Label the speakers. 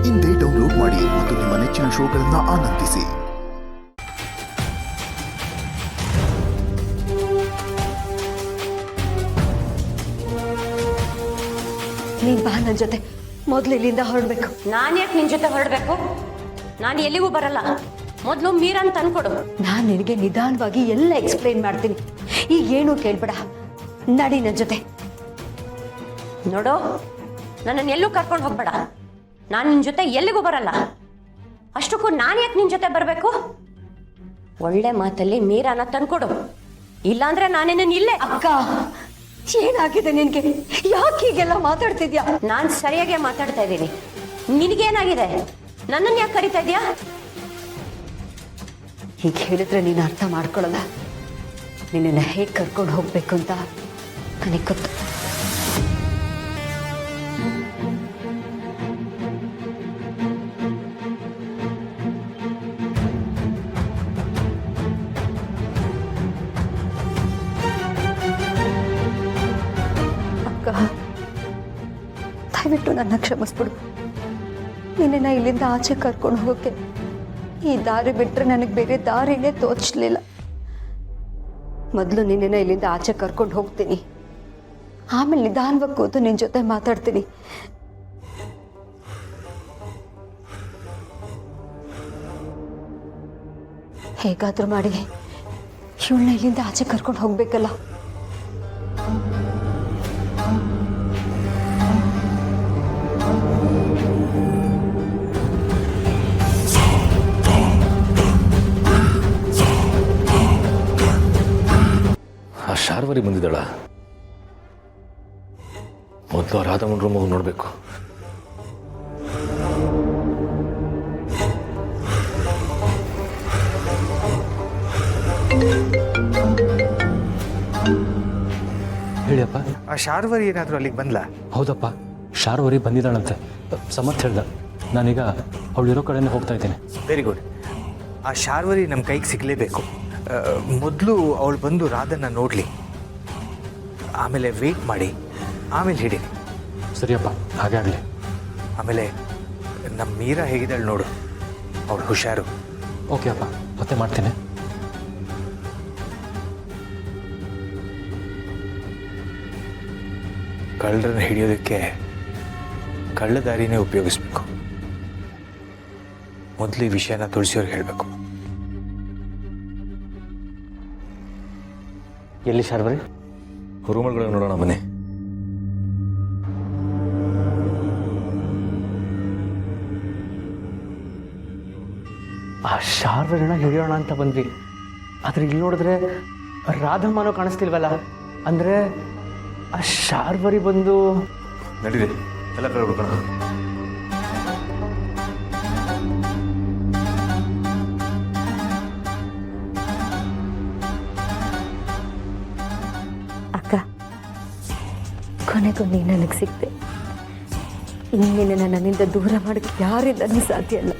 Speaker 1: ಇಂದೇ ಡೌನ್ಲೋಡ್ ಮಾಡಿ ಮತ್ತು ನಿಮ್ಮ ನೆಚ್ಚಿನ ಶೋಗಳನ್ನು ಆನಂದಿಸಿ.
Speaker 2: ನೀನ್ ಬಾ ನನ್ನ ಜೊತೆ. ಮೊದ್ಲು ಇಲ್ಲಿಂದ ಹೊರಡ್ಬೇಕು.
Speaker 3: ನಾನು ಯಾಕೆ ನಿನ್ ಜೊತೆ ಹೊರಡ್ಬೇಕು? ನಾನು ಎಲ್ಲಿಗೂ ಬರಲ್ಲ. ಮೊದಲು ಮೀರನ್ ತಂದ್ಕೊಡು.
Speaker 2: ನಾನು ನಿನಗೆ ನಿಧಾನವಾಗಿ ಎಲ್ಲ ಎಕ್ಸ್ಪ್ಲೈನ್ ಮಾಡ್ತೀನಿ. ಈಗ ಏನು ಕೇಳ್ಬೇಡ, ನಡಿ ನನ್ನ ಜೊತೆ.
Speaker 3: ನೋಡು, ನನ್ನನ್ನು ಎಲ್ಲೂ ಕರ್ಕೊಂಡು ಹೋಗ್ಬೇಡ. ನಾನು ನಿನ್ ಜೊತೆ ಎಲ್ಲಿಗೂ ಬರಲ್ಲ. ಅಷ್ಟಕ್ಕೂ ನಾನು ಯಾಕೆ ನಿನ್ ಜೊತೆ ಬರಬೇಕು? ಒಳ್ಳೆ ಮಾತಲ್ಲಿ ಮೀರಾನ ತಂದ್ಕೊಡು, ಇಲ್ಲಾಂದ್ರೆ ನಾನೇನ ಇಲ್ಲೇ.
Speaker 2: ಅಕ್ಕ, ಏನಾಗಿದೆ ನಿನ್ಗೆ? ಯಾಕೆ ಹೀಗೆಲ್ಲ ಮಾತಾಡ್ತಿದ್ಯಾ?
Speaker 3: ನಾನು ಸರಿಯಾಗಿ ಮಾತಾಡ್ತಾ ಇದ್ದೀನಿ. ನಿನಗೇನಾಗಿದೆ? ನನ್ನನ್ನು ಯಾಕೆ ಕರಿತಾ ಇದೀಯಾ?
Speaker 2: ಹೀಗೆ ಹೇಳಿದ್ರೆ ನೀನು ಅರ್ಥ ಮಾಡ್ಕೊಳ್ಳಲ್ಲ. ನಿನ್ನನ್ನು ಹೇಗೆ ಕರ್ಕೊಂಡು ಹೋಗ್ಬೇಕು ಅಂತ ನನಗೆ ಗೊತ್ತು. ಅಕ್ಕ, ದಯವಿಟ್ಟು ನನ್ನ ಕ್ಷಮಿಸ್ಬಿಡು. ನಿನ್ನನ್ನು ಇಲ್ಲಿಂದ ಆಚೆ ಕರ್ಕೊಂಡು ಹೋಗೋಕ್ಕೆ ಈ ದಾರಿ ಬಿಟ್ಟರೆ ನನಗೆ ಬೇರೆ ದಾರಿನೇ ತೋಚಲಿಲ್ಲ. ಮೊದಲು ನಿನ್ನನ್ನು ಇಲ್ಲಿಂದ ಆಚೆ ಕರ್ಕೊಂಡು ಹೋಗ್ತೀನಿ, ಆಮೇಲೆ ನಿಧಾನವಾಗಿ ಕೂತು ನಿನ್ನ ಜೊತೆ ಮಾತಾಡ್ತೀನಿ. ಹೇಗಾದರೂ ಮಾಡಿ ಇವಳನ್ನ ಇಲ್ಲಿಂದ ಆಚೆ ಕರ್ಕೊಂಡು ಹೋಗ್ಬೇಕಲ್ಲ.
Speaker 4: ಶಾರ್ವರಿ ಬಂದಿದ್ದಾಳ. ಮೊದಲು ರಾಧಮ್ಮನ ರೂಮಿಗೆ ನೋಡ್ಬೇಕು.
Speaker 5: ಹೇಳಿಯಪ್ಪ.
Speaker 6: ಆ ಶಾರ್ವರಿ ಏನಾದರೂ ಅಲ್ಲಿಗೆ ಬಂದ್ಲಾ?
Speaker 5: ಹೌದಪ್ಪ, ಶಾರ್ವರಿ ಬಂದಿದ್ದಾಳಂತೆ. ಸಮರ್ಥ್ ಹೇಳ್ದ. ನಾನೀಗ ಅವಳಿರೋ ಕಡೆನೇ ಹೋಗ್ತಾ ಇದ್ದೀನಿ.
Speaker 6: Very good. ಆ ಶಾರ್ವರಿ ನಮ್ಮ ಕೈಗೆ ಸಿಗಲೇಬೇಕು. ಮೊದಲು ಅವಳು ಬಂದು ರಾಧನ್ನ ನೋಡಲಿ, ಆಮೇಲೆ ವೆಯ್ಟ್ ಮಾಡಿ, ಆಮೇಲೆ ಹಿಡಿ.
Speaker 5: ಸರಿಯಪ್ಪ, ಹಾಗೆ ಆಗಲಿ.
Speaker 6: ಆಮೇಲೆ ನಮ್ಮ ಮೀರಾ ಹೇಗಿದ್ದಾಳೆ ನೋಡು, ಅವಳು ಹುಷಾರು.
Speaker 5: ಓಕೆ ಅಪ್ಪ, ಮತ್ತೆ ಮಾಡ್ತೀನಿ.
Speaker 6: ಕಳ್ಳರನ್ನ ಹಿಡಿಯೋದಕ್ಕೆ ಕಳ್ಳ ದಾರಿನೇ ಉಪಯೋಗಿಸ್ಬೇಕು. ಮೊದಲು ಈ ವಿಷಯನ ತುಳಸಿಯವ್ರಿಗೆ ಹೇಳಬೇಕು.
Speaker 4: ಎಲ್ಲಿ ಶಾರ್ವರಿ? ರೂಮಲ್ಗಳನ್ನ ನೋಡೋಣ ಬನ್ನಿ.
Speaker 7: ಆ ಶಾರ್ವರಿನ ಹಿಡಿಯೋಣ ಅಂತ ಬಂದ್ವಿ, ಆದ್ರೆ ಇಲ್ಲಿ ನೋಡಿದ್ರೆ ರಾಧಮ್ಮನೂ ಕಾಣಿಸ್ತಿಲ್ವಲ್ಲ. ಅಂದ್ರೆ ಆ ಶಾರ್ವರಿ ಬಂದು
Speaker 4: ನಡೀರಿ, ಎಲ್ಲ ಕಡೆ ಹುಡ್ಕೋಣ.
Speaker 2: ಅಕ್ಕ, ಕೊನೆಗೂ ನೀನು ನನಗೆ ಸಿಕ್ತೆ. ಇನ್ನೇನು ನನ್ನಿಂದ ದೂರ ಮಾಡೋಕ್ಕೆ ಯಾರಿಂದನೂ ಸಾಧ್ಯ ಇಲ್ಲ.